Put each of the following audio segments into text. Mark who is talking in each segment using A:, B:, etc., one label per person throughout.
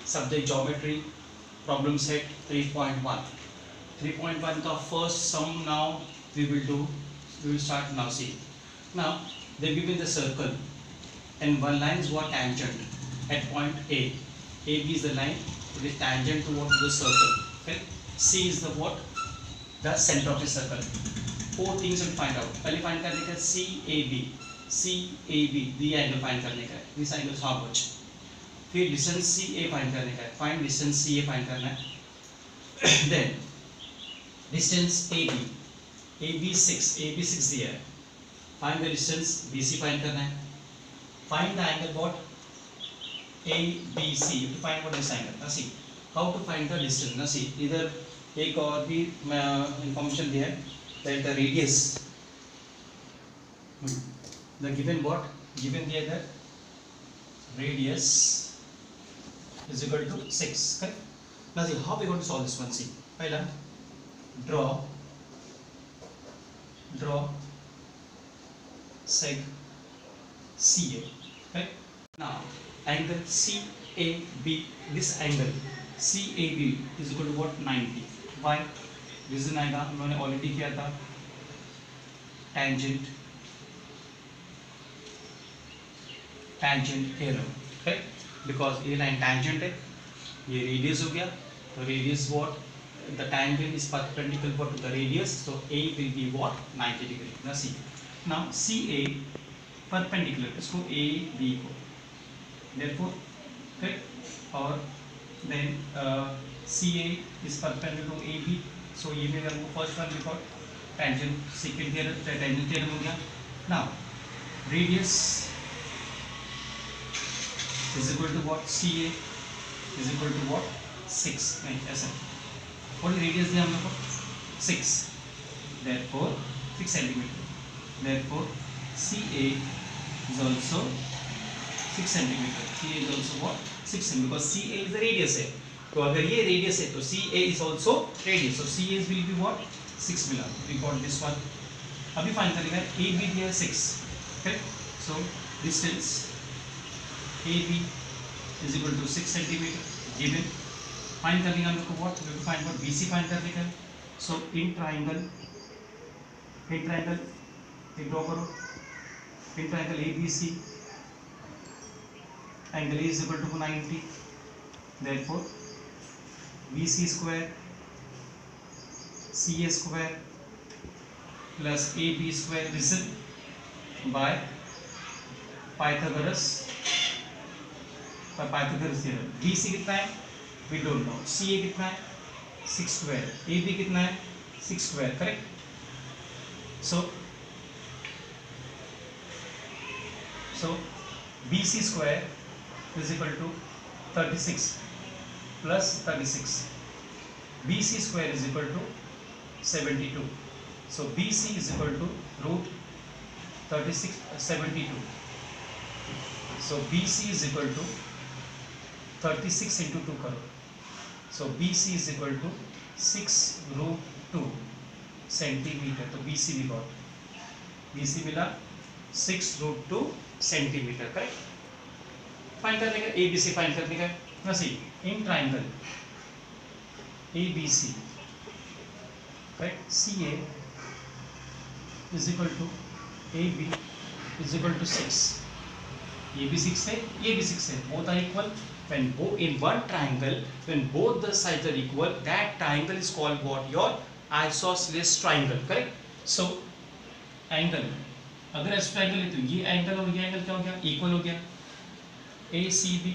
A: Subject geometry, problem set 3.1. 3.1 का first sum now we will do. We will start now. See, now they give me the circle and one line is what tangent at point A. AB is the line, it is tangent towards the circle. Okay. C is the what? The center of the circle. Four things will find out. पहले find करने का CAB. CAB the angle find करने का है. This angle is how much? फिर distance C A find करने का है. Find distance C A find करना है. देन डिस्टेंस ए बी 6 दिया है. Find the distance B C find करना है. Find the angle what A B C. To find what this angle. ना see how to find the distance. ना see इधर एक और भी इंफॉर्मेशन दिया है that the radius the given what given दिया है radius is equal to 6. Correct? Now see how we going to solve this one. See, पहला draw seg CA. Correct? Now angle CAB, this angle CAB is equal to what? 90. Why? Reason आएगा हमने already किया था tangent theorem. Okay? Because ये line tangent है, ये radius हो गया, तो radius what? The tangent is perpendicular to the radius, so A will be what? 90 degree. Now see, now CA perpendicular इसको AB को, therefore, okay, और then CA is perpendicular to AB, so ये भी हमको first one before tangent secant theorem हो गया. Now radius is equal to what? CA is equal to what? 6. नहीं ऐसा और रेडियस दिया हम लोग को 6. therefore 6 centimeter. therefore CA is also 6 centimeter. CA is also what? 6 centimeter because CA is the radius है. तो अगर ये radius है तो CA is also radius. so CA will be what? 6 मिला. we got this one. अभी find करेगा AB दिया 6. okay, so distance AB is equal to 6 centimeter given. Find करने का हम लोग को what? we will find what? BC find करने का. so in triangle एक ड्रॉ करो. in triangle ABC angle A is equal to 90. therefore BC square CA square plus AB square written by Pythagoras theorem. BC कितना है? We don't know. CA कितना है? 6 square. AB कितना है? 6 square. Correct? So BC square is equal to 36 plus 36. BC square is equal to 72. So BC is equal to root 72. So BC is equal to 36 into 2 करो. so BC is equal to 6 root 2 centimetre. तो BC भी got. BC मिला 6 root 2 centimetre. Correct. Find करने का ABC find करने का. ना see in triangle ABC correct CA is equal to AB is equal to 6. ये भी 6 है, ये भी 6 है. both are equal. when both in one triangle, when both the sides are equal, that triangle is called what? Your isosceles triangle. correct? so angle अगर ऐसा triangle है तो ये एंगल और ये एंगल क्या हो गया? इक्वल हो गया. ACB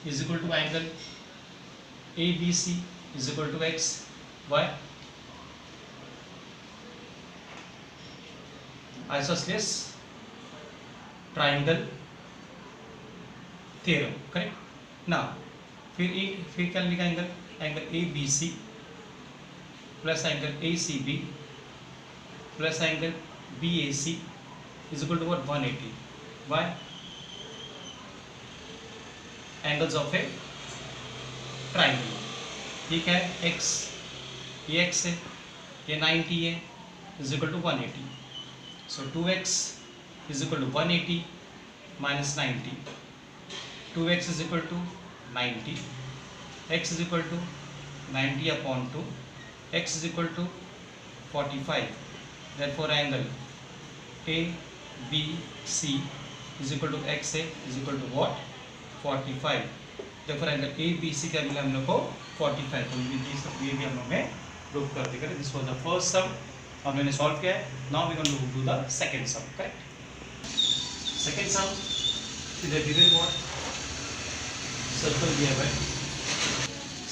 A: is equal to angle ABC is equal to x. why? isosceles triangle theorem. Correct. now फिर क्या लिखा? Angle ABC plus angle ACB plus angle BAC is equal to what? 180. why? angles of a triangle. ये क्या है? x. ये x है, ये 90 है, is equal to 180. so 2x is equal to 180 minus 90. 2x is equal to 90, x is equal to 90 upon 2, x is equal to 45. Therefore angle ABC is equal to XA is equal to what? 45. Therefore angle ABC का मिला हम लोग को 45. तो ये भी हम लोग ने प्रूव कर दिया. This was the first sum. हम लोगों ने सॉल्व किया है. Now we are going to do the second sum. Correct? Second sum is the given what? Circle given.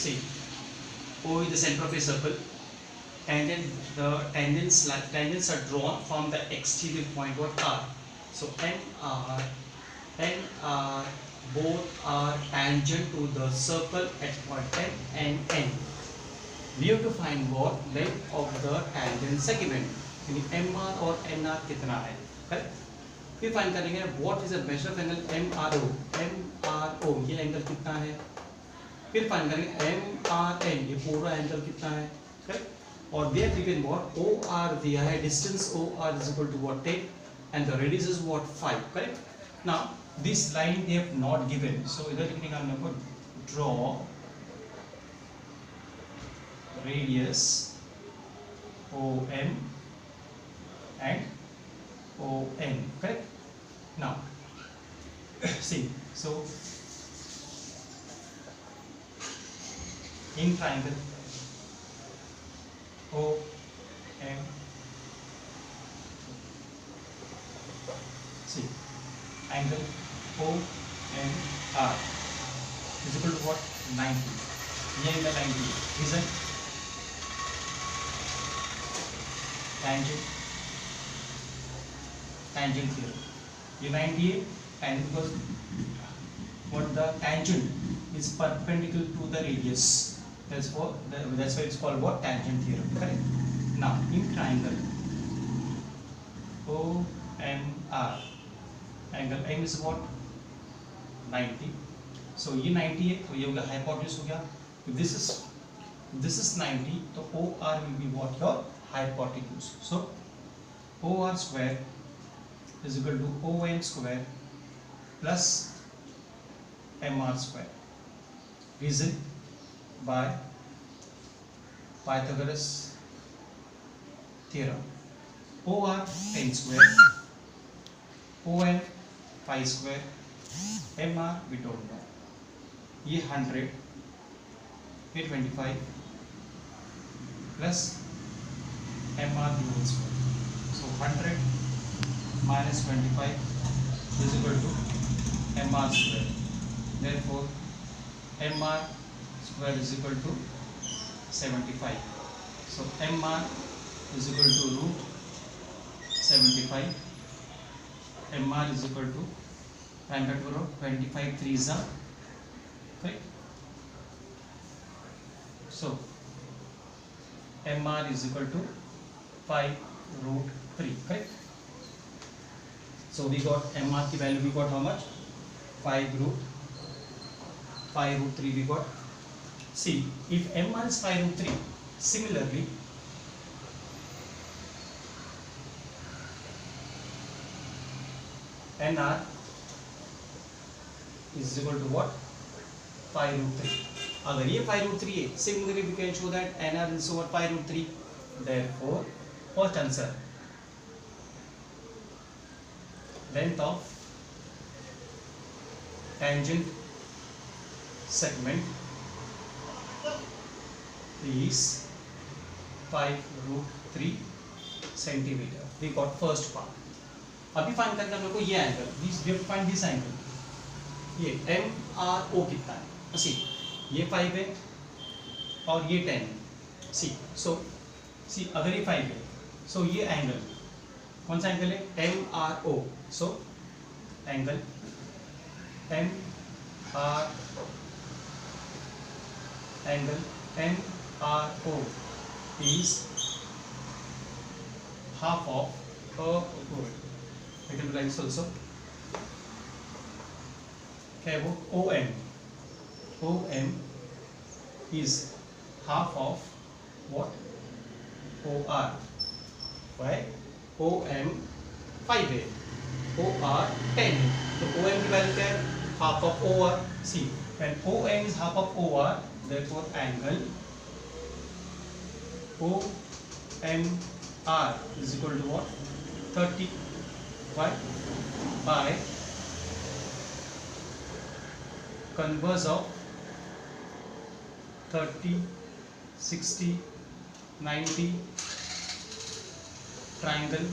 A: See, O is the center of a circle. The tangents are drawn from the exterior point what R. So N R both are tangent to the circle at point M and N. We have to find what length of the tangent segment. MR और NR कितना है? Correct? फिर find करेंगे what is the measure of angle MRO. MRO ये angle कितना है? फिर find करेंगे MRN ये पूरा एंगल कितना है? Correct? और we have given what OR दिया है, distance OR is equal to what 10 and the radius is what 5. Correct? Now this line they have not given, so इधर लिखने का हम लोग को draw radius OM and ON. Correct? Now see, so in triangle O M, see angle O M R is equal to what? 90. ये angle 90 reason tangent theorem. ये 90 है and because what the tangent is perpendicular to the radius. That's why it's called what? Tangent theorem. Correct? Now in triangle OMR, angle M is what? 90. So ये 90 है तो ये हो गया hypotenuse हो गया. If this is 90 तो OR will be what? Your hypotenuse. So OR square is equal to OM square plus MR square. Reason by Pythagoras theorem. OR 10 square, OM 5 square, MR we don't know. ये 100, ये 25 plus MR the whole square. So 100 minus 25 is equal to MR square. Therefore MR square is equal to 75. So MR is equal to root 75. MR is equal to 25 3s are correct. So MR is equal to 5 root 3. Correct. So we got MR की value we got how much? 5 root 3 we got. See, if MR is 5 root 3, similarly NR is equal to what? 5 root 3. अगर ये 5 root 3 है, similarly we can show that NR is over 5 root 3. Therefore, first answer, length of tangent segment is 5 root 3 centimeter. We got first part. अभी find करना हम लोग को ये angle, we have to find this angle. ये MRO कितना है? See, ये 5 है और ये 10 है. See, अगर ये 5 है, so ये एंगल कौन सा एंगल है? MRO. So angle MRO is half of I can write this also. Okay, OM is half of what? OR. Why? OM 5 है, OR 10 है. तो OM की वैल्यू क्या है? half of OR. See, when ON is half of OR, therefore angle OMR is equal to what? 30. Why? By converse of 30, 60, 90 triangle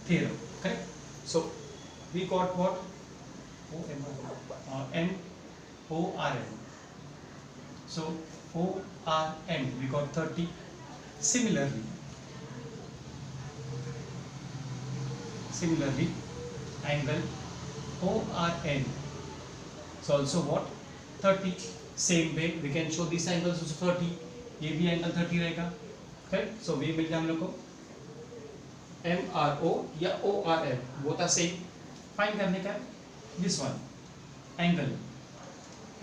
A: theorem. Correct? So we got what? MORN. So ORN we got 30. Similarly, angle ORN is also what? 30. Same way we can show these angles also 30. ये भी angle 30 रहेगा. Correct. सो वे मिल गया हम लोग को MRO या ORM, both are same. Find करने का दिस वन एंगल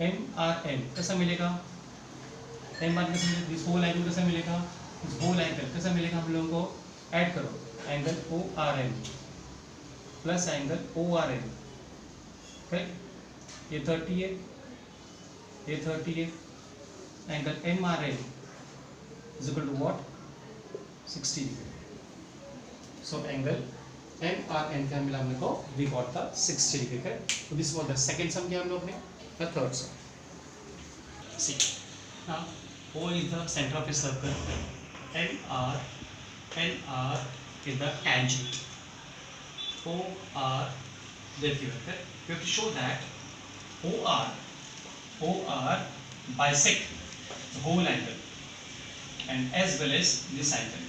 A: MRN कैसा मिलेगा? MRN कैसा मिलेगा? दिस होल एंगल कैसा मिलेगा? दिस होल एंगल कैसा मिलेगा? हम लोगों को ऐड करो angle ORN plus angle ORN. Correct. ये 30 है, ये 30 है. Angle MRN is equal to what? 60 degree. So angle MRN का मिला हमने को we got the 60 degree. Correct? So this was the second sum किया हम लोग ने. The third sum. See, now O is the center of a circle. NR is the tangent. OR the given. Correct? We have to show that OR bisect the whole angle and as well as this angle.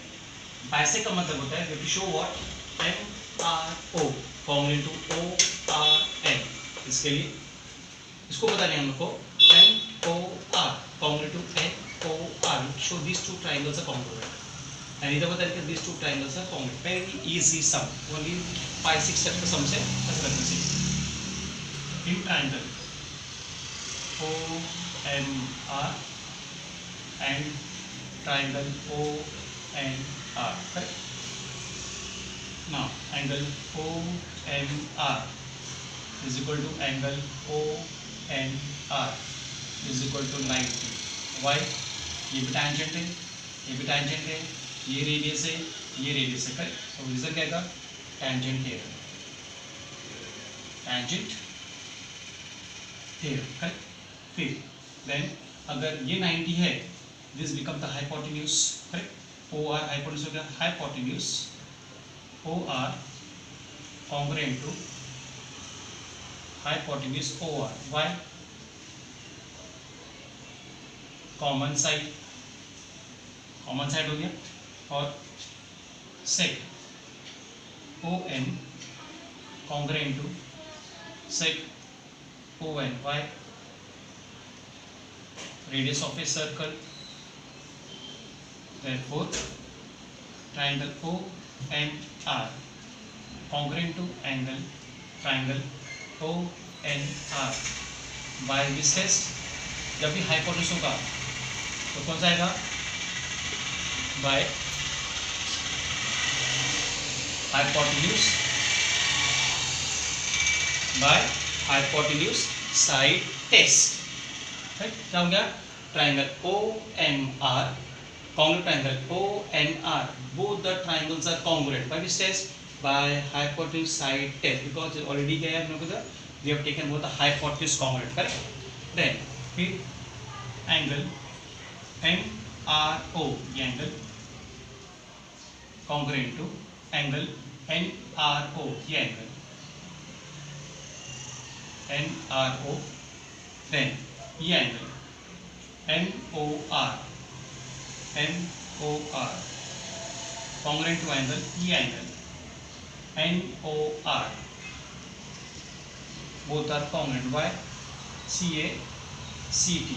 A: Bisect का मतलब होता है we have to show what? MRO congruent to ORN. इसके लिए इसको बताने हम लोग को MOR congruent to NOR. Show these two triangles are congruent. And इधर बताने कि these two triangles are congruent. Very easy sum. Only 5-6 step का sum से ऐसा करना चाहिए. In triangle OMR and triangle ONR. Correct? Now angle OMR is equal to angle ONR is equal to 90. Why? ये भी tangent है, ये भी tangent है, ये रेडियस है, ये रेडियस है. करेक्ट. सो रीजन क्या है? tangent theorem. tangent theorem. Correct. फिर देन अगर ये 90 है, this become the hypotenuse. Correct. OR hypotenuse हो गया. hypotenuse OR congruent to hypotenuse OR. Why? Common side हो गया. और sec ON congruent to sec ON. Why? Radius of a circle. Therefore triangle ONR congruent to angle triangle ONR. By this test जब भी hypotenuse होगा तो कौन सा आएगा? By hypotenuse side test. क्या हो गया? Triangle OMR congruent triangle ONR, both the triangles are congruent. By which test? By hypotenuse side test. Because already क्या है हम लोग we have taken both the hypotenuse congruent. Correct? Then फिर angle MRO, ये angle congruent to angle NRO, ये angle NRO. then ये angle MOR congruent to angle ये angle NOR. both are congruent. Why? CA CT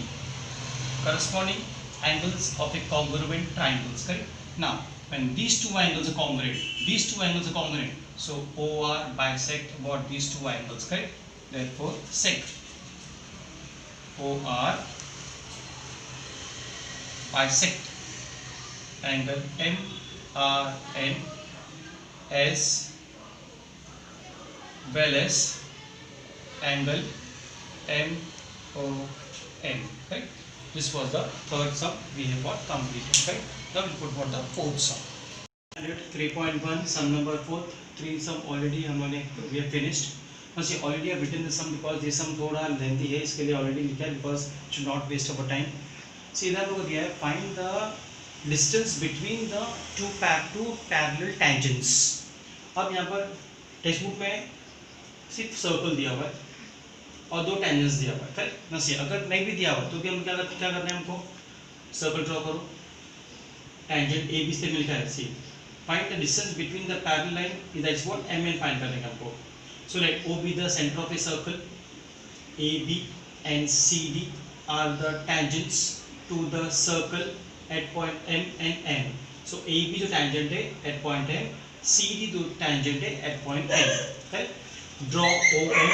A: corresponding angles of a congruent triangles. Correct. Now when these two angles are congruent, so OR bisect what these two angles. Correct. Therefore sec OR bisect angle MRN as well as angle MON. Right? This was the third sum we have got completed. Right? Now we put for the fourth sum. 3.1 sum number 4. 3 sum already we have finished. Now see, already I have written the sum because this sum थोड़ा lengthy है, इसके लिए already लिखा है because it should not waste our time. See, इधर लोग दिया है find the distance between the two parallel tangents. अब यहाँ पर टेक्स्ट बुक में सिर्फ सर्कल दिया हुआ है और दो टेंजेंट्स दिया हुआ है. फिर ना सी अगर नहीं भी दिया हुआ तो भी हम क्या करना है, हमको सर्कल ड्रॉ करो. टेंजेंट ए बी से मिलकर है. See find the distance between the parallel line is that's what M N find करने का हमको. So let O be the centre of a circle, A B and C D are the tangents to the circle at point M and N. So A B जो tangent है at point M, C D जो tangent है at point N. फिर draw O N,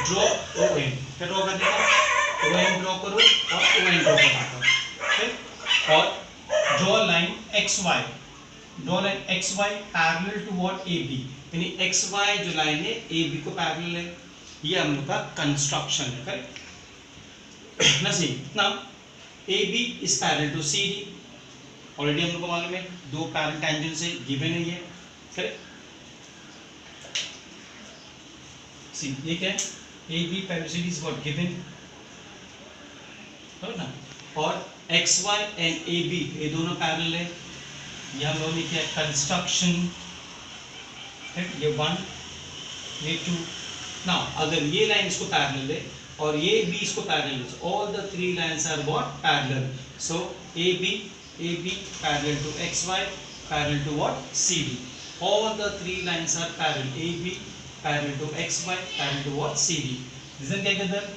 A: draw O N. फिर draw करने का ओ N draw करो और ओ एन ड्रॉ करना. फिर और draw line X Y, draw line X Y parallel to what A B. यानी एक्स वाई जो लाइन है ए बी को पैरेलल है. ये हम लोग का कंस्ट्रक्शन है. करेक्ट ना. सी ना A B is parallel to C D. Already हम लोग को मालूम है दो पैरेलल टेंजेंट्स है, गिवन है ये. करेक्ट. सी ये क्या है, A B parallel C D is what given है ना. और X Y and A B ये दोनों पैरेलल है. ये हम लोगों ने किया कंस्ट्रक्शन. ये 1 ये 2. नाउ अगर ये लाइन इसको पैरेलल है और ये बी इसको पैरेलल है, all the three lines are what parallel. So A B parallel to X Y parallel to what C D. All the three lines are parallel. A B parallel to X Y parallel to what C D. Reason क्या कहते हैं,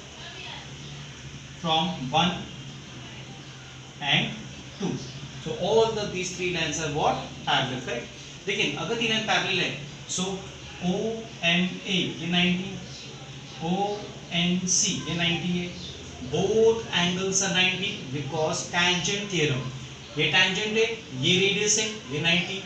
A: from 1 and 2. So all these three lines are what parallel. Correct. लेकिन अगर ये line parallel है, so OMA ये 90, ONC ये 90 है. Both angles are 90 because tangent theorem. ये tangent है, ये radius है, ये 90.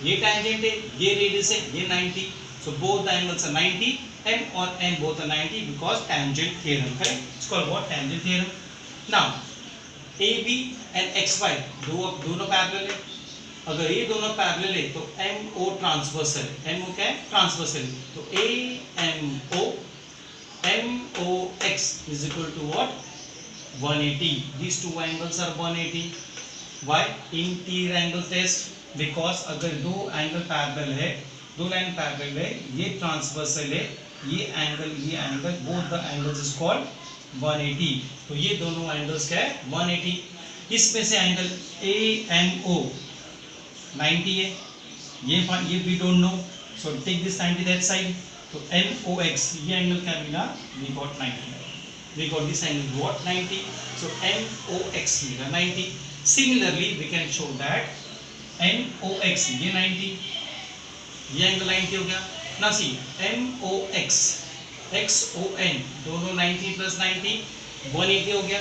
A: ये tangent है, ये radius है, ये 90. So both the angles are 90. M or N both are 90 because tangent theorem. Correct. It's called what tangent theorem. Now A B and X Y दोनों पैरेलल है. अगर ये दोनों पैरेलल है तो एम ओ ट्रांसवर्सल है. एम ओ क्या है, ट्रांसवर्सल. तो A M O X is equal to what 180. These two angles are 180. Why interior angle test, because अगर दो एंगल पैरेलल है, दो लाइन पैरेलल है, ये ट्रांसवर्सल है, ये angle both the angles is called 180. तो ये दोनों एंगल्स क्या है 180. इसमें से एंगल ए एम ओ 90 है. ये we don't know, so take this 90 that side. तो एम ओ एक्स ये एंगल क्या मिला, we got 90. We got this angle what 90. So M O X मिला 90. Similarly we can show that M O X ये 90, ये angle 90 हो गया ना. See M O X X O N दोनों 90 प्लस 90 180 हो गया.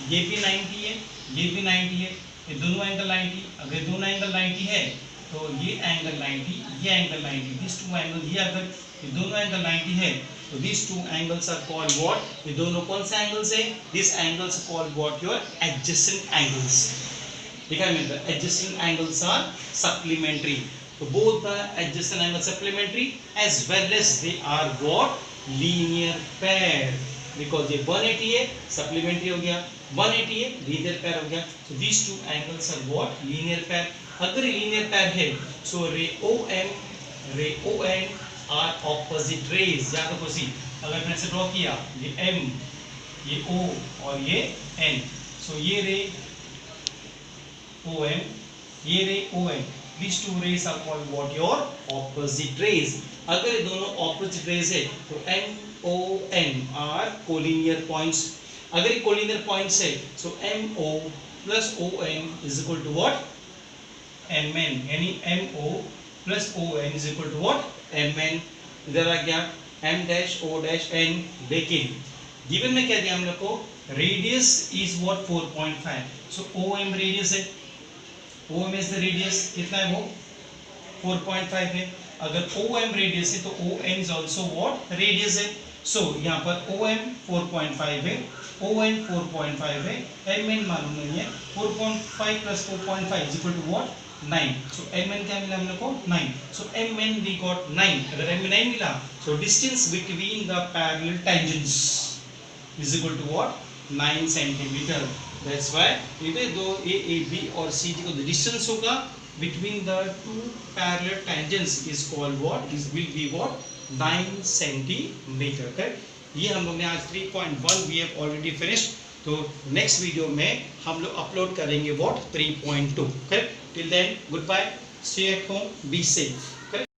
A: ये भी 90 है, ये भी 90 है. ये दोनों एंगल 90. अगर दोनों एंगल 90 है तो ये एंगल 90, ये एंगल 90. दिस टू एंगल, ये अगर ये दोनों एंगल 90 है तो this two angles are called what. ये दोनों कौन से एंगल्स है, this angles are called what your adjacent angles. देखा मिलता है, एडजेसेंट एंगल्स आर सप्लीमेंट्री. तो both the adjacent angles supplementary as well as they are what linear pair. Because ये 180 है, सप्लीमेंट्री हो गया. 180 है, लीनियर पेयर हो गया. So these two angles are what linear pair. अगर लीनियर पेयर है so ray O N are opposite rays. याद रखो. सी अगर मैंने से ड्रॉ किया ये एम, ये ओ और ये एन, सो ये रे ओ एम, ये ray O N, these two rays are called what your opposite rays. अगर ये दोनों opposite rays है तो N O N are collinear points. अगर ये collinear points है so M O plus O N is equal to what M N. यानी M O plus O N is equal to what M N. इधर आ गया M dash O dash N. लेकिन given में क्या दिया हम लोग को, radius is what 4.5. so O M radius है, OM is the radius. कितना है वो 4.5 है. अगर OM radius है तो ON is also what radius है.
B: सो यहाँ पर OM 4.5 है, ON 4.5 है, MN मालूम नहीं है, 4.5 plus 4.5 is equal to what 9. So MN क्या मिला हम लोग को 9. So MN we got 9. अगर MN 9 मिला so distance between the parallel tangents is equal to what 9 centimeter. That's why इधर दो AAB और CD को distance होगा between the two parallel tangents is called what is will be what 9 centimeter. correct. ये हम लोग ने आज 3.1 we have already finished. तो नेक्स्ट वीडियो में हम लोग अपलोड करेंगे what 3.2. Correct. Till then good bye, stay at home, be safe.